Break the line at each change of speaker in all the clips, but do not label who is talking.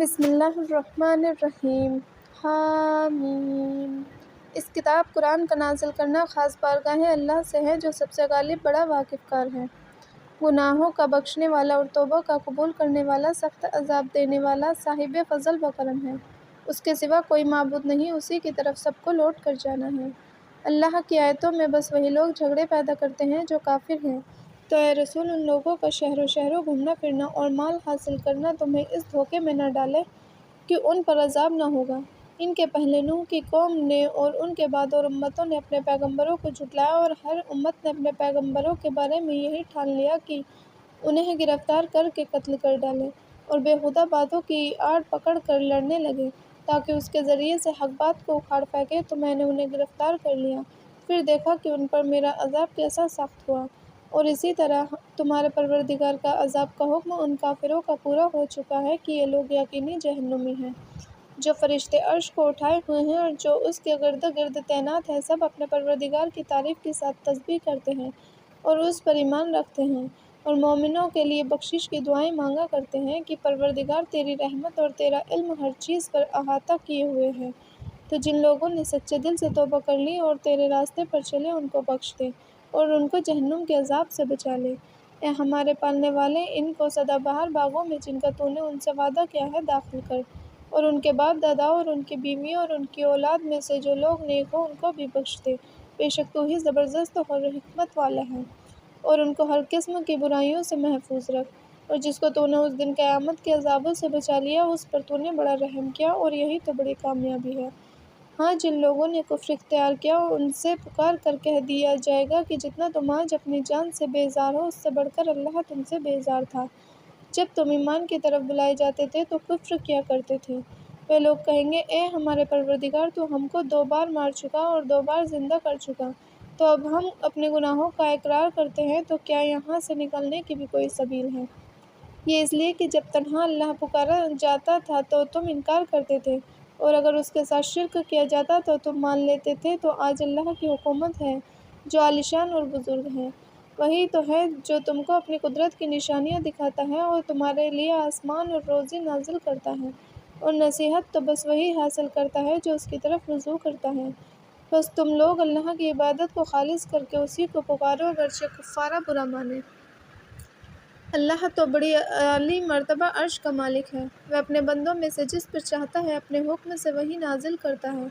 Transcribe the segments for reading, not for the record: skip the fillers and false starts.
بسم اللہ الرحمن الرحیم۔ حامیم۔ اس کتاب قرآن کا نازل کرنا خاص بارگاہ اللہ سے ہے جو سب سے غالب بڑا واقف کار ہے، گناہوں کا بخشنے والا اور توبہ کا قبول کرنے والا، سخت عذاب دینے والا، صاحب فضل و کرم ہے۔ اس کے سوا کوئی معبود نہیں، اسی کی طرف سب کو لوٹ کر جانا ہے۔ اللہ کی آیتوں میں بس وہی لوگ جھگڑے پیدا کرتے ہیں جو کافر ہیں، تو اے رسول ان لوگوں کا شہروں شہروں گھومنا پھرنا اور مال حاصل کرنا تمہیں اس دھوکے میں نہ ڈالے کہ ان پر عذاب نہ ہوگا۔ ان کے پہلے نوح کی قوم نے اور ان کے بعد اور امتوں نے اپنے پیغمبروں کو جھٹلایا، اور ہر امت نے اپنے پیغمبروں کے بارے میں یہی ٹھان لیا کہ انہیں گرفتار کر کے قتل کر ڈالیں، اور بےہودہ باتوں کی آڑ پکڑ کر لڑنے لگے تاکہ اس کے ذریعے سے حق بات کو اکھاڑ پھینکیں، تو میں نے انہیں گرفتار کر لیا، پھر دیکھا کہ ان پر میرا عذاب کیسا سخت ہوا۔ اور اسی طرح تمہارے پروردگار کا عذاب کا حکم ان کافروں کا پورا ہو چکا ہے کہ یہ لوگ یقینی جہنمی ہیں۔ جو فرشتے عرش کو اٹھائے ہوئے ہیں اور جو اس کے گرد گرد تعینات ہیں، سب اپنے پروردگار کی تعریف کے ساتھ تسبیح کرتے ہیں اور اس پر ایمان رکھتے ہیں، اور مومنوں کے لیے بخشش کی دعائیں مانگا کرتے ہیں کہ پروردگار تیری رحمت اور تیرا علم ہر چیز پر احاطہ کیے ہوئے ہے۔ تو جن لوگوں نے سچے دل سے توبہ کر لی اور تیرے راستے پر چلے، ان کو بخش دے اور ان کو جہنم کے عذاب سے بچا لے۔ اے ہمارے پالنے والے، ان کو سدا بہار باغوں میں جن کا تو نے ان سے وعدہ کیا ہے داخل کر، اور ان کے باپ داداؤں اور ان کی بیویوں اور ان کی اولاد میں سے جو لوگ نیک ہوں ان کو بھی بخش دے، بے شک تو ہی زبردست اور حکمت والا ہے۔ اور ان کو ہر قسم کی برائیوں سے محفوظ رکھ، اور جس کو تو نے اس دن قیامت کے عذابوں سے بچا لیا، اس پر تو نے بڑا رحم کیا، اور یہی تو بڑی کامیابی ہے۔ ہاں، جن لوگوں نے کفر اختیار کیا ان سے پکار کر کہہ دیا جائے گا کہ جتنا تم آج اپنی جان سے بیزار ہو، اس سے بڑھ کر اللہ تم سے بیزار تھا۔ جب تم ایمان کی طرف بلائے جاتے تھے تو کفر کیا کرتے تھے۔ وہ لوگ کہیں گے، اے ہمارے پروردگار، تو ہم کو 2 بار مار چکا اور 2 بار زندہ کر چکا، تو اب ہم اپنے گناہوں کا اقرار کرتے ہیں، تو کیا یہاں سے نکلنے کی بھی کوئی سبیل ہے؟ یہ اس لیے کہ جب تنہا اللہ پکارا جاتا تھا تو تم انکار کرتے تھے، اور اگر اس کے ساتھ شرک کیا جاتا تو تم مان لیتے تھے۔ تو آج اللہ کی حکومت ہے جو عالیشان اور بزرگ ہے۔ وہی تو ہے جو تم کو اپنی قدرت کی نشانیاں دکھاتا ہے اور تمہارے لیے آسمان اور روزی نازل کرتا ہے، اور نصیحت تو بس وہی حاصل کرتا ہے جو اس کی طرف رجوع کرتا ہے۔ بس تم لوگ اللہ کی عبادت کو خالص کر کے اسی کو پکارو، اگرچہ کفارہ برا مانے۔ اللہ تو بڑی اعلیٰ مرتبہ عرش کا مالک ہے۔ وہ اپنے بندوں میں سے جس پر چاہتا ہے اپنے حکم سے وحی نازل کرتا ہے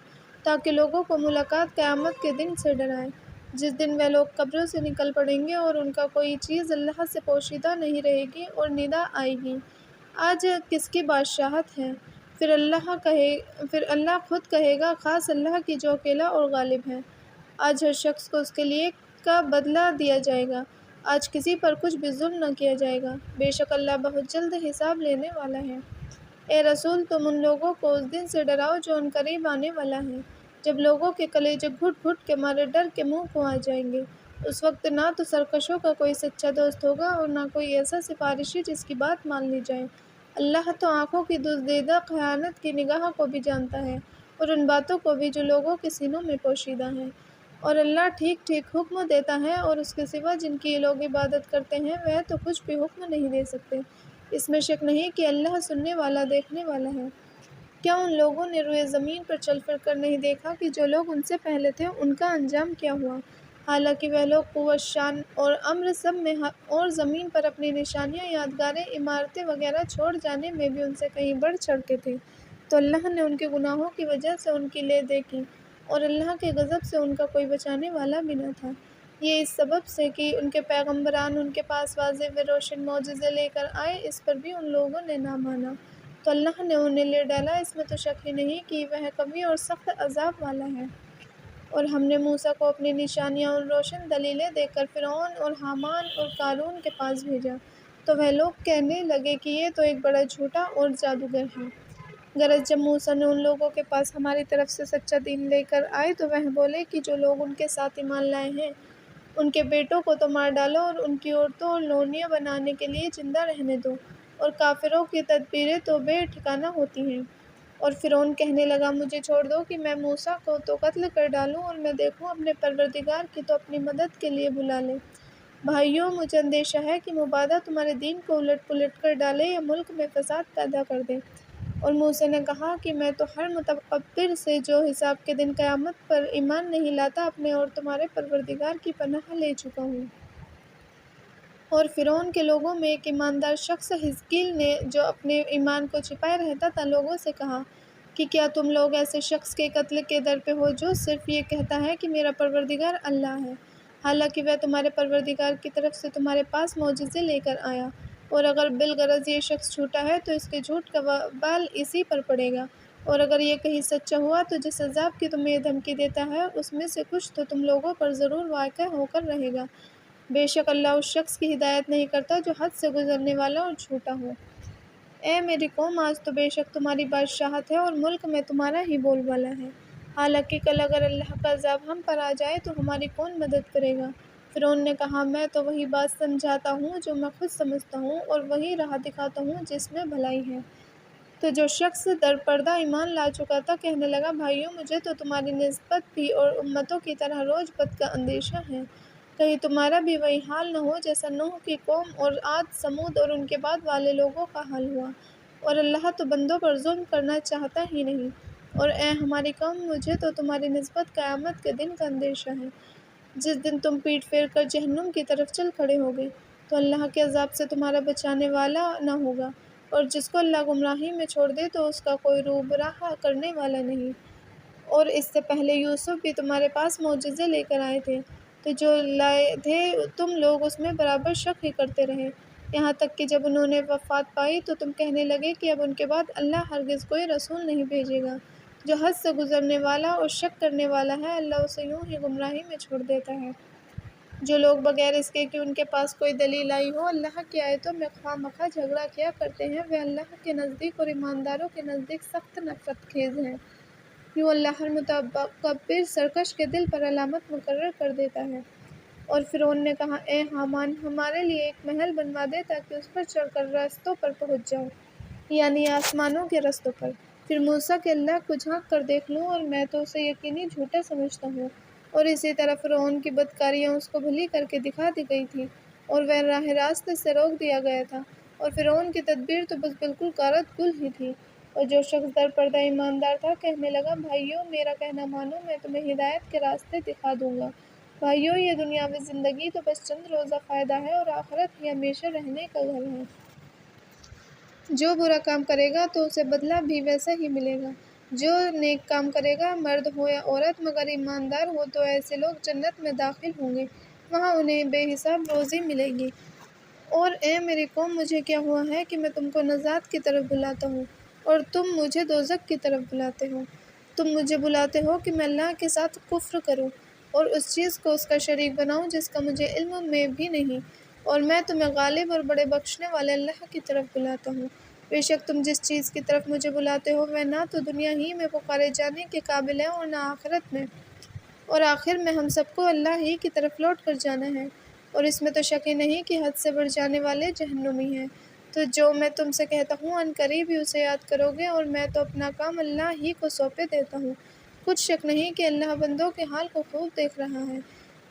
تاکہ لوگوں کو ملاقات قیامت کے دن سے ڈرائے، جس دن وہ لوگ قبروں سے نکل پڑیں گے اور ان کا کوئی چیز اللہ سے پوشیدہ نہیں رہے گی اور ندا آئے گی، آج کس کی بادشاہت ہے؟ پھر اللہ خود کہے گا، خاص اللہ کی جو اکیلا اور غالب ہے۔ آج ہر شخص کو اس کے لیے کا بدلہ دیا جائے گا، آج کسی پر کچھ بھی ظلم نہ کیا جائے گا، بے شک اللہ بہت جلد حساب لینے والا ہے۔ اے رسول، تم ان لوگوں کو اس دن سے ڈراؤ جو عنقریب آنے والا ہے، جب لوگوں کے کلیجے گھٹ گھٹ کے مارے ڈر کے منہ کو آ جائیں گے۔ اس وقت نہ تو سرکشوں کا کوئی سچا دوست ہوگا اور نہ کوئی ایسا سفارشی جس کی بات مان لی جائے۔ اللہ تو آنکھوں کی دزدیدہ خیانت کی نگاہ کو بھی جانتا ہے، اور ان باتوں کو بھی جو لوگوں کے سینوں میں پوشیدہ ہیں۔ اور اللہ ٹھیک ٹھیک حکم دیتا ہے، اور اس کے سوا جن کی یہ لوگ عبادت کرتے ہیں وہ تو کچھ بھی حکم نہیں دے سکتے۔ اس میں شک نہیں کہ اللہ سننے والا دیکھنے والا ہے۔ کیا ان لوگوں نے روئے زمین پر چل پھر کر نہیں دیکھا کہ جو لوگ ان سے پہلے تھے ان کا انجام کیا ہوا؟ حالانکہ وہ لوگ قوت، شان اور امر سب میں اور زمین پر اپنی نشانیاں، یادگاریں، عمارتیں وغیرہ چھوڑ جانے میں بھی ان سے کہیں بڑھ چڑھ کے تھے، تو اللہ نے ان کے گناہوں کی وجہ سے ان کی لے دے کی، اور اللہ کے غضب سے ان کا کوئی بچانے والا بھی نہ تھا۔ یہ اس سبب سے کہ ان کے پیغمبران ان کے پاس واضح و روشن معجزے لے کر آئے، اس پر بھی ان لوگوں نے نہ مانا، تو اللہ نے انہیں لے ڈالا۔ اس میں تو شک ہی نہیں کہ وہ قوی اور سخت عذاب والا ہے۔ اور ہم نے موسیٰ کو اپنی نشانیاں اور روشن دلیلیں دے کر فرعون اور حامان اور قارون کے پاس بھیجا، تو وہ لوگ کہنے لگے کہ یہ تو ایک بڑا جھوٹا اور جادوگر ہے۔ غرض جب موسیٰ نے ان لوگوں کے پاس ہماری طرف سے سچا دین لے کر آئے تو وہ بولے کہ جو لوگ ان کے ساتھ ایمان لائے ہیں ان کے بیٹوں کو تو مار ڈالو اور ان کی عورتوں اور لونیاں بنانے کے لیے زندہ رہنے دو، اور کافروں کی تدبیریں تو بے ٹھکانہ ہوتی ہیں۔ اور فرعون کہنے لگا، مجھے چھوڑ دو کہ میں موسیٰ کو تو قتل کر ڈالوں اور میں دیکھوں اپنے پروردگار کی تو اپنی مدد کے لیے بلا لے۔ بھائیو، مجھے اندیشہ ہے کہ مبادا تمہارے دین کو الٹ پلٹ کر ڈالے یا ملک میں فساد پیدا کر دے۔ اور موسیٰ نے کہا کہ میں تو ہر متکبر سے جو حساب کے دن قیامت پر ایمان نہیں لاتا اپنے اور تمہارے پروردگار کی پناہ لے چکا ہوں۔ اور فرعون کے لوگوں میں ایک ایماندار شخص حزقیل نے جو اپنے ایمان کو چھپائے رہتا تھا لوگوں سے کہا کہ کیا تم لوگ ایسے شخص کے قتل کے در پہ ہو جو صرف یہ کہتا ہے کہ میرا پروردگار اللہ ہے، حالانکہ وہ تمہارے پروردگار کی طرف سے تمہارے پاس معجزے لے کر آیا؟ اور اگر بالغرض یہ شخص جھوٹا ہے تو اس کے جھوٹ کا وبال اسی پر پڑے گا، اور اگر یہ کہیں سچا ہوا تو جس عذاب کی تمہیں یہ دھمکی دیتا ہے اس میں سے کچھ تو تم لوگوں پر ضرور واقع ہو کر رہے گا۔ بے شک اللہ اس شخص کی ہدایت نہیں کرتا جو حد سے گزرنے والا اور جھوٹا ہو۔ اے میری قوم، آج تو بے شک تمہاری بادشاہت ہے اور ملک میں تمہارا ہی بول بالا ہے، حالانکہ کل اگر اللہ کا عذاب ہم پر آ جائے تو ہماری کون مدد کرے گا؟ فرعون نے کہا میں تو وہی بات سمجھاتا ہوں جو میں خود سمجھتا ہوں اور وہی راہ دکھاتا ہوں جس میں بھلائی ہے۔ تو جو شخص در پردہ ایمان لا چکا تھا کہنے لگا بھائیو مجھے تو تمہاری نسبت بھی اور امتوں کی طرح روز بد کا اندیشہ ہے، کہیں تمہارا بھی وہی حال نہ ہو جیسا نوح کی قوم اور عاد سمود اور ان کے بعد والے لوگوں کا حال ہوا، اور اللہ تو بندوں پر ظلم کرنا چاہتا ہی نہیں۔ اور اے ہماری قوم مجھے تو تمہاری نسبت قیامت کے دن کا اندیشہ ہے، جس دن تم پیٹ پھیر کر جہنم کی طرف چل کھڑے ہوگے، تو اللہ کے عذاب سے تمہارا بچانے والا نہ ہوگا، اور جس کو اللہ گمراہی میں چھوڑ دے تو اس کا کوئی روبراہ کرنے والا نہیں۔ اور اس سے پہلے یوسف بھی تمہارے پاس معجزے لے کر آئے تھے، تو جو لائے تھے تم لوگ اس میں برابر شک ہی کرتے رہے، یہاں تک کہ جب انہوں نے وفات پائی تو تم کہنے لگے کہ اب ان کے بعد اللہ ہرگز کوئی رسول نہیں بھیجے گا۔ جو حد سے گزرنے والا اور شک کرنے والا ہے اللہ اسے یوں ہی گمراہی میں چھوڑ دیتا ہے۔ جو لوگ بغیر اس کے کہ ان کے پاس کوئی دلیل آئی ہو اللہ کی آیتوں میں خواہ مخواہ جھگڑا کیا کرتے ہیں وہ اللہ کے نزدیک اور ایمانداروں کے نزدیک سخت نفرت خیز ہیں۔ یوں اللہ ہر متکبر سرکش کے دل پر علامت مقرر کر دیتا ہے۔ اور فرعون نے کہا اے حامان ہمارے لیے ایک محل بنوا دے تاکہ اس پر چڑھ کر راستوں پر پہنچ جاؤں، یعنی آسمانوں کے رستوں پر۔ پھر موسیٰ کہ اللہ کو جھانک کر دیکھ لوں اور میں تو اسے یقینی جھوٹا سمجھتا ہوں۔ اور اسی طرح فرعون کی بدکاریاں اس کو بھلی کر کے دکھا دی گئی تھیں اور وہ راہ راست سے روک دیا گیا تھا، اور فرعون کی تدبیر تو بس بالکل غارت گل ہی تھی۔ اور جو شخص در پردہ ایماندار تھا کہنے لگا بھائیو میرا کہنا مانو میں تمہیں ہدایت کے راستے دکھا دوں گا۔ بھائیو یہ دنیاوی زندگی تو بس چند روزہ فائدہ ہے اور آخرت ہی ہمیشہ رہنے کا گھر ہے۔ جو برا کام کرے گا تو اسے بدلہ بھی ویسا ہی ملے گا، جو نیک کام کرے گا مرد ہو یا عورت مگر ایماندار ہو تو ایسے لوگ جنت میں داخل ہوں گے، وہاں انہیں بے حساب روزی ملے گی۔ اور اے میری قوم مجھے کیا ہوا ہے کہ میں تم کو نجات کی طرف بلاتا ہوں اور تم مجھے دوزخ کی طرف بلاتے ہو؟ تم مجھے بلاتے ہو کہ میں اللہ کے ساتھ کفر کروں اور اس چیز کو اس کا شریک بناؤں جس کا مجھے علم میں بھی نہیں، اور میں تمہیں غالب اور بڑے بخشنے والے اللہ کی طرف بلاتا ہوں۔ بے شک تم جس چیز کی طرف مجھے بلاتے ہو وہ نہ تو دنیا ہی میں پکارے جانے کے قابل ہے اور نہ آخرت میں، اور آخر میں ہم سب کو اللہ ہی کی طرف لوٹ کر جانا ہے، اور اس میں تو شک ہی نہیں کہ حد سے بڑھ جانے والے جہنمی ہیں۔ تو جو میں تم سے کہتا ہوں عنقریب ہی اسے یاد کرو گے، اور میں تو اپنا کام اللہ ہی کو سونپے دیتا ہوں، کچھ شک نہیں کہ اللہ بندوں کے حال کو خوب دیکھ رہا ہے۔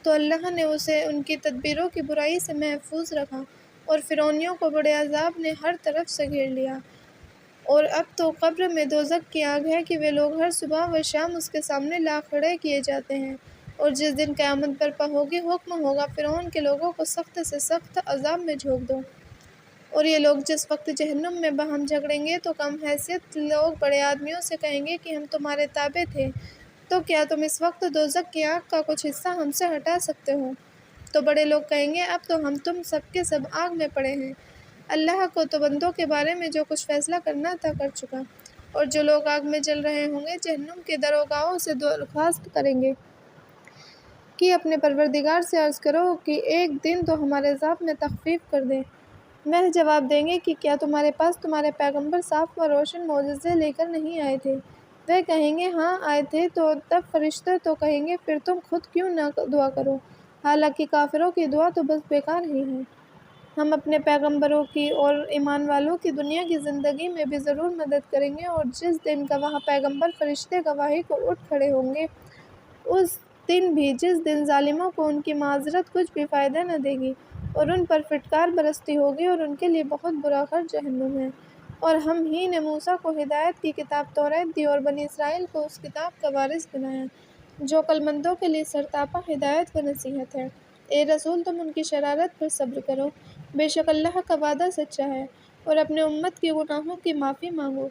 تو اللہ نے اسے ان کی تدبیروں کی برائی سے محفوظ رکھا، اور فرعونیوں کو بڑے عذاب نے ہر طرف سے گھیر لیا۔ اور اب تو قبر میں دوزخ کی آگ ہے کہ وہ لوگ ہر صبح و شام اس کے سامنے لا کھڑے کیے جاتے ہیں، اور جس دن قیامت برپا ہوگی حکم ہوگا فرعون کے لوگوں کو سخت سے سخت عذاب میں جھونک دو۔ اور یہ لوگ جس وقت جہنم میں باہم جھگڑیں گے تو کم حیثیت لوگ بڑے آدمیوں سے کہیں گے کہ ہم تمہارے تابع تھے، تو کیا تم اس وقت دوزخ کی آگ کا کچھ حصہ ہم سے ہٹا سکتے ہو؟ تو بڑے لوگ کہیں گے اب تو ہم تم سب کے سب آگ میں پڑے ہیں، اللہ کو تو بندوں کے بارے میں جو کچھ فیصلہ کرنا تھا کر چکا۔ اور جو لوگ آگ میں جل رہے ہوں گے جہنم کے دروگاہوں سے درخواست کریں گے کہ اپنے پروردگار سے عرض کرو کہ ایک دن تو ہمارے عذاب میں تخفیف کر دے۔ وہ جواب دیں گے کہ کیا تمہارے پاس تمہارے پیغمبر صاف و روشن معجزے لے کر نہیں آئے تھے؟ وہ کہیں گے ہاں آئے تھے۔ تو تب فرشتے تو کہیں گے پھر تم خود کیوں نہ دعا کرو، حالانکہ کافروں کی دعا تو بس بیکار ہی ہے۔ ہم اپنے پیغمبروں کی اور ایمان والوں کی دنیا کی زندگی میں بھی ضرور مدد کریں گے، اور جس دن گواہ پیغمبر فرشتے گواہی کو اٹھ کھڑے ہوں گے اس دن بھی، جس دن ظالموں کو ان کی معذرت کچھ بھی فائدہ نہ دے گی، اور ان پر پھٹکار برستی ہوگی اور ان کے لیے بہت برا گھر جہنم ہے۔ اور ہم ہی نے موسیٰ کو ہدایت کی کتاب توریت دی اور بنی اسرائیل کو اس کتاب کا وارث بنایا، جو عقلمندوں کے لیے سرتاپا ہدایت و نصیحت ہے۔ اے رسول، تم ان کی شرارت پر صبر کرو، بے شک اللہ کا وعدہ سچا ہے، اور اپنے امت کے گناہوں کی معافی مانگو،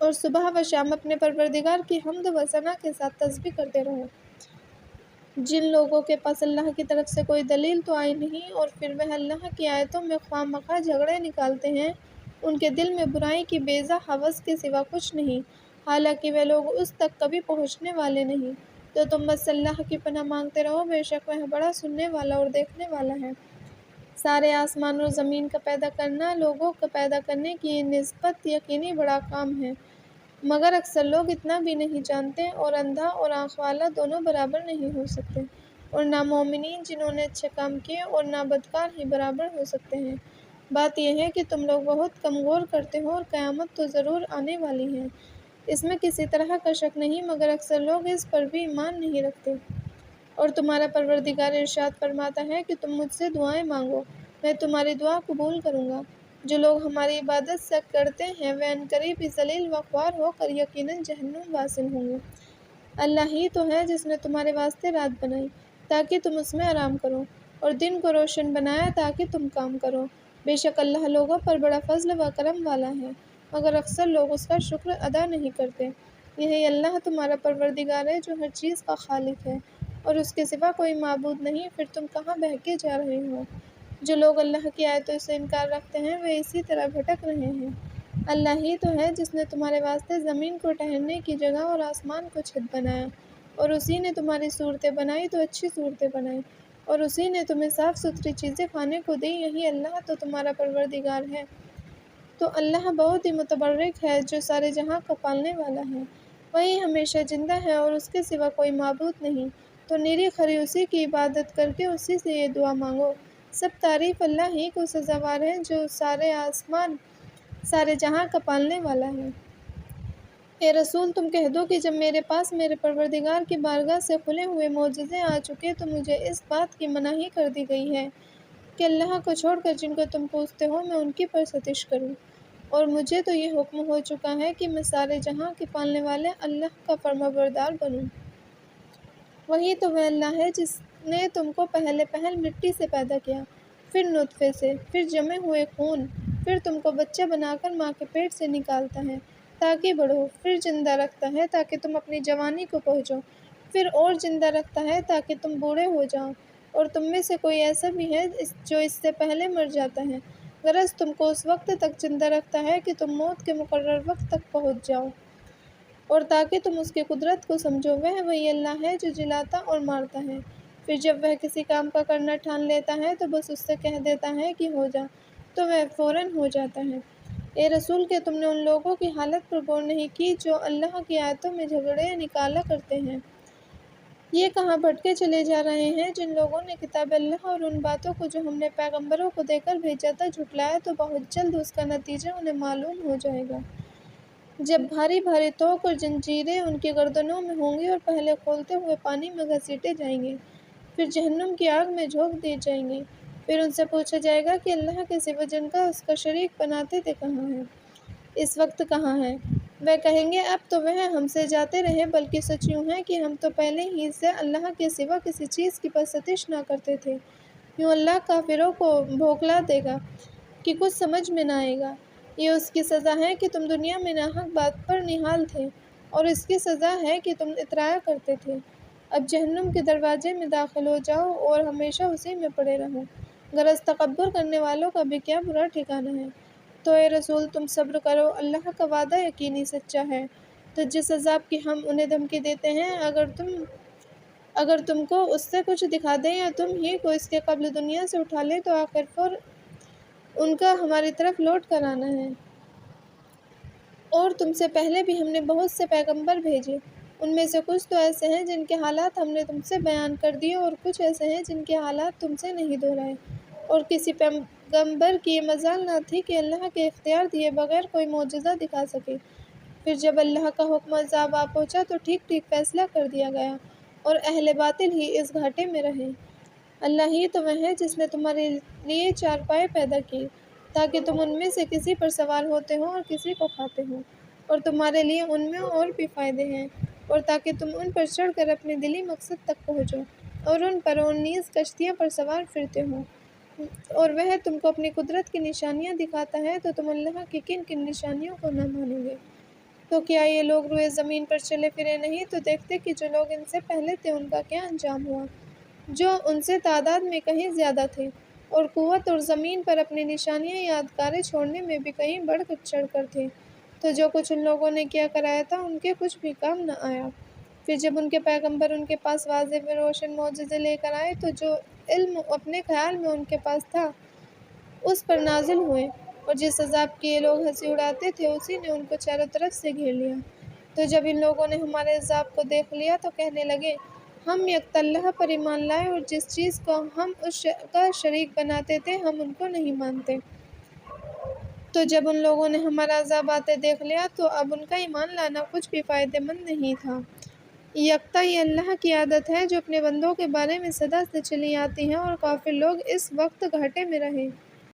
اور صبح و شام اپنے پروردگار کی حمد و ثنا کے ساتھ تسبیح کرتے رہو۔ جن لوگوں کے پاس اللہ کی طرف سے کوئی دلیل تو آئی نہیں اور پھر وہ اللہ کی آیتوں میں خواہ مخواہ جھگڑے نکالتے ہیں، ان کے دل میں برائی کی بیضا ہوس کے سوا کچھ نہیں، حالانکہ وہ لوگ اس تک کبھی پہنچنے والے نہیں۔ تو تم بس اللہ کی پناہ مانگتے رہو، بے شک وہ بڑا سننے والا اور دیکھنے والا ہے۔ سارے آسمان اور زمین کا پیدا کرنا لوگوں کا پیدا کرنے کی نسبت یقینی بڑا کام ہے، مگر اکثر لوگ اتنا بھی نہیں جانتے، اور اندھا اور آنکھ والا دونوں برابر نہیں ہو سکتے، اور نہ مومنین جنہوں نے اچھے کام کیے اور نہ بدکار ہی برابر ہو سکتے ہیں۔ بات یہ ہے کہ تم لوگ بہت کم غور کرتے ہو، اور قیامت تو ضرور آنے والی ہے، اس میں کسی طرح کا شک نہیں، مگر اکثر لوگ اس پر بھی ایمان نہیں رکھتے۔ اور تمہارا پروردگار ارشاد فرماتا ہے کہ تم مجھ سے دعائیں مانگو، میں تمہاری دعا قبول کروں گا۔ جو لوگ ہماری عبادت سے کرتے ہیں وہ عنقریب ہی ذلیل و خوار ہو کر یقیناً جہنم واصل ہوں گے۔ اللہ ہی تو ہے جس نے تمہارے واسطے رات بنائی تاکہ تم اس میں آرام کرو، اور دن کو روشن بنایا تاکہ تم کام کرو، بے شک اللہ لوگوں پر بڑا فضل و کرم والا ہے، مگر اکثر لوگ اس کا شکر ادا نہیں کرتے۔ یہی اللہ تمہارا پروردگار ہے جو ہر چیز کا خالق ہے، اور اس کے سوا کوئی معبود نہیں، پھر تم کہاں بہکے جا رہے ہو؟ جو لوگ اللہ کی آیتوں سے انکار رکھتے ہیں وہ اسی طرح بھٹک رہے ہیں۔ اللہ ہی تو ہے جس نے تمہارے واسطے زمین کو ٹہلنے کی جگہ اور آسمان کو چھت بنایا، اور اسی نے تمہاری صورتیں بنائی تو اچھی صورتیں بنائی، اور اسی نے تمہیں صاف ستھری چیزیں کھانے کو دی، یہی اللہ تو تمہارا پروردگار ہے۔ تو اللہ بہت ہی متبرک ہے جو سارے جہاں کا پالنے والا ہے، وہی ہمیشہ زندہ ہے اور اس کے سوا کوئی معبود نہیں، تو نیری کھری اسی کی عبادت کر کے اسی سے یہ دعا مانگو۔ سب تعریف اللہ ہی کو سزاوار ہے جو سارے آسمان سارے جہاں کا پالنے والا ہے۔ اے رسول، تم کہہ دو کہ جب میرے پاس میرے پروردگار کی بارگاہ سے کھلے ہوئے معجزے آ چکے تو مجھے اس بات کی مناہی کر دی گئی ہے کہ اللہ کو چھوڑ کر جن کو تم پوجتے ہو میں ان کی پرستش کروں، اور مجھے تو یہ حکم ہو چکا ہے کہ میں سارے جہاں کے پالنے والے اللہ کا فرمانبردار بنوں۔ وہی تو وہ اللہ ہے جس نے تم کو پہلے پہل مٹی سے پیدا کیا، پھر نطفے سے، پھر جمے ہوئے خون، پھر تم کو بچہ بنا کر ماں کے پیٹ سے نکالتا ہے تاکہ بڑھو، پھر زندہ رکھتا ہے تاکہ تم اپنی جوانی کو پہنچو، پھر اور زندہ رکھتا ہے تاکہ تم بوڑھے ہو جاؤ، اور تم میں سے کوئی ایسا بھی ہے جو اس سے پہلے مر جاتا ہے، غرض تم کو اس وقت تک زندہ رکھتا ہے کہ تم موت کے مقرر وقت تک پہنچ جاؤ، اور تاکہ تم اس کی قدرت کو سمجھو۔ وہ وہی اللہ ہے جو جلاتا اور مارتا ہے، پھر جب وہ کسی کام کا کرنا ٹھان لیتا ہے تو بس اس سے کہہ دیتا ہے کہ ہو جا، تو وہ فوراً ہو جاتا ہے۔ اے رسول، کہ تم نے ان لوگوں کی حالت پر غور نہیں کی جو اللہ کی آیتوں میں جھگڑے نکالا کرتے ہیں؟ یہ کہاں بھٹکے چلے جا رہے ہیں؟ جن لوگوں نے کتاب اللہ اور ان باتوں کو جو ہم نے پیغمبروں کو دے کر بھیجا تھا جھٹلایا، تو بہت جلد اس کا نتیجہ انہیں معلوم ہو جائے گا۔ جب بھاری بھاری توق اور زنجیریں ان کی گردنوں میں ہوں گی اور پہلے کھولتے ہوئے پانی میں گھسیٹے جائیں گے، پھر جہنم کی آگ میں جھونک دیے جائیں گے، پھر ان سے پوچھا جائے گا کہ اللہ کے سوا جن کا اس کا شریک بناتے تھے کہاں ہیں؟ اس وقت کہاں ہیں؟ وہ کہیں گے اب تو وہ ہم سے جاتے رہے، بلکہ سچ یوں ہے کہ ہم تو پہلے ہی سے اللہ کے سوا کسی چیز کی پرستش نہ کرتے تھے۔ یوں اللہ کافروں کو بھوکلا دے گا کہ کچھ سمجھ میں نہ آئے گا۔ یہ اس کی سزا ہے کہ تم دنیا میں ناحق بات پر نہال تھے، اور اس کی سزا ہے کہ تم اترایا کرتے تھے۔ اب جہنم کے دروازے میں داخل ہو جاؤ اور ہمیشہ اسی میں پڑے رہو، غرض تکبر کرنے والوں کا بھی کیا برا ٹھکانہ ہے۔ تو اے رسول، تم صبر کرو، اللہ کا وعدہ یقینی سچا ہے۔ تو جس عذاب کی ہم انہیں دھمکی دیتے ہیں، اگر تم کو اس سے کچھ دکھا دیں یا تم ہی کو اس کے قبل دنیا سے اٹھا لیں تو آخر پر ان کا ہماری طرف لوٹ کر آنا ہے۔ اور تم سے پہلے بھی ہم نے بہت سے پیغمبر بھیجے، ان میں سے کچھ تو ایسے ہیں جن کے حالات ہم نے تم سے بیان کر دیے، اور کچھ ایسے ہیں جن کے حالات تم سے نہیں دہرائے، اور کسی پیغمبر کی یہ مجال نہ تھی کہ اللہ کے اختیار دیے بغیر کوئی معجزہ دکھا سکے۔ پھر جب اللہ کا حکم عذاب آ پہنچا تو ٹھیک ٹھیک فیصلہ کر دیا گیا، اور اہل باطل ہی اس گھاٹے میں رہے۔ اللہ ہی تو وہ ہے جس نے تمہارے لیے چارپائے پیدا کی، تاکہ تم ان میں سے کسی پر سوار ہوتے ہو اور کسی کو کھاتے ہو، اور تمہارے لیے ان میں اور بھی فائدے ہیں، اور تاکہ تم ان پر چڑھ کر اپنے دلی مقصد تک پہنچو، اور ان پر اور نیز کشتیاں پر سوار پھرتے ہو، اور وہ تم کو اپنی قدرت کی نشانیاں دکھاتا ہے تو تم اللہ کی کن کن نشانیوں کو نہ مانو گے؟ تو کیا یہ لوگ روئے زمین پر چلے پھرے نہیں تو دیکھتے کہ جو لوگ ان سے پہلے تھے ان کا کیا انجام ہوا، جو ان سے تعداد میں کہیں زیادہ تھے اور قوت، اور زمین پر اپنی نشانیاں یادگاریں چھوڑنے میں بھی کہیں بڑھ چڑھ کر تھے، تو جو کچھ ان لوگوں نے کیا کرایا تھا ان کے کچھ بھی کام نہ آیا۔ پھر جب ان کے پیغمبر ان کے پاس واضح و روشن معجزے لے کر آئے تو جو علم اپنے خیال میں ان کے پاس تھا اس پر نازل ہوئے، اور جس عذاب کی یہ لوگ ہنسی اڑاتے تھے اسی نے ان کو چاروں طرف سے گھیر لیا۔ تو جب ان لوگوں نے ہمارے عذاب کو دیکھ لیا تو کہنے لگے، ہم یکتا اللہ پر ایمان لائے اور جس چیز کو ہم اس کا شریک بناتے تھے ہم ان کو نہیں مانتے۔ تو جب ان لوگوں نے ہمارا عذاب آتے دیکھ لیا تو اب ان کا ایمان لانا کچھ بھی فائدہ مند نہیں تھا۔ یکتا یہ اللہ کی عادت ہے جو اپنے بندوں کے بارے میں سدا سے چلی آتی ہے، اور کافر لوگ اس وقت گھاٹے میں رہے۔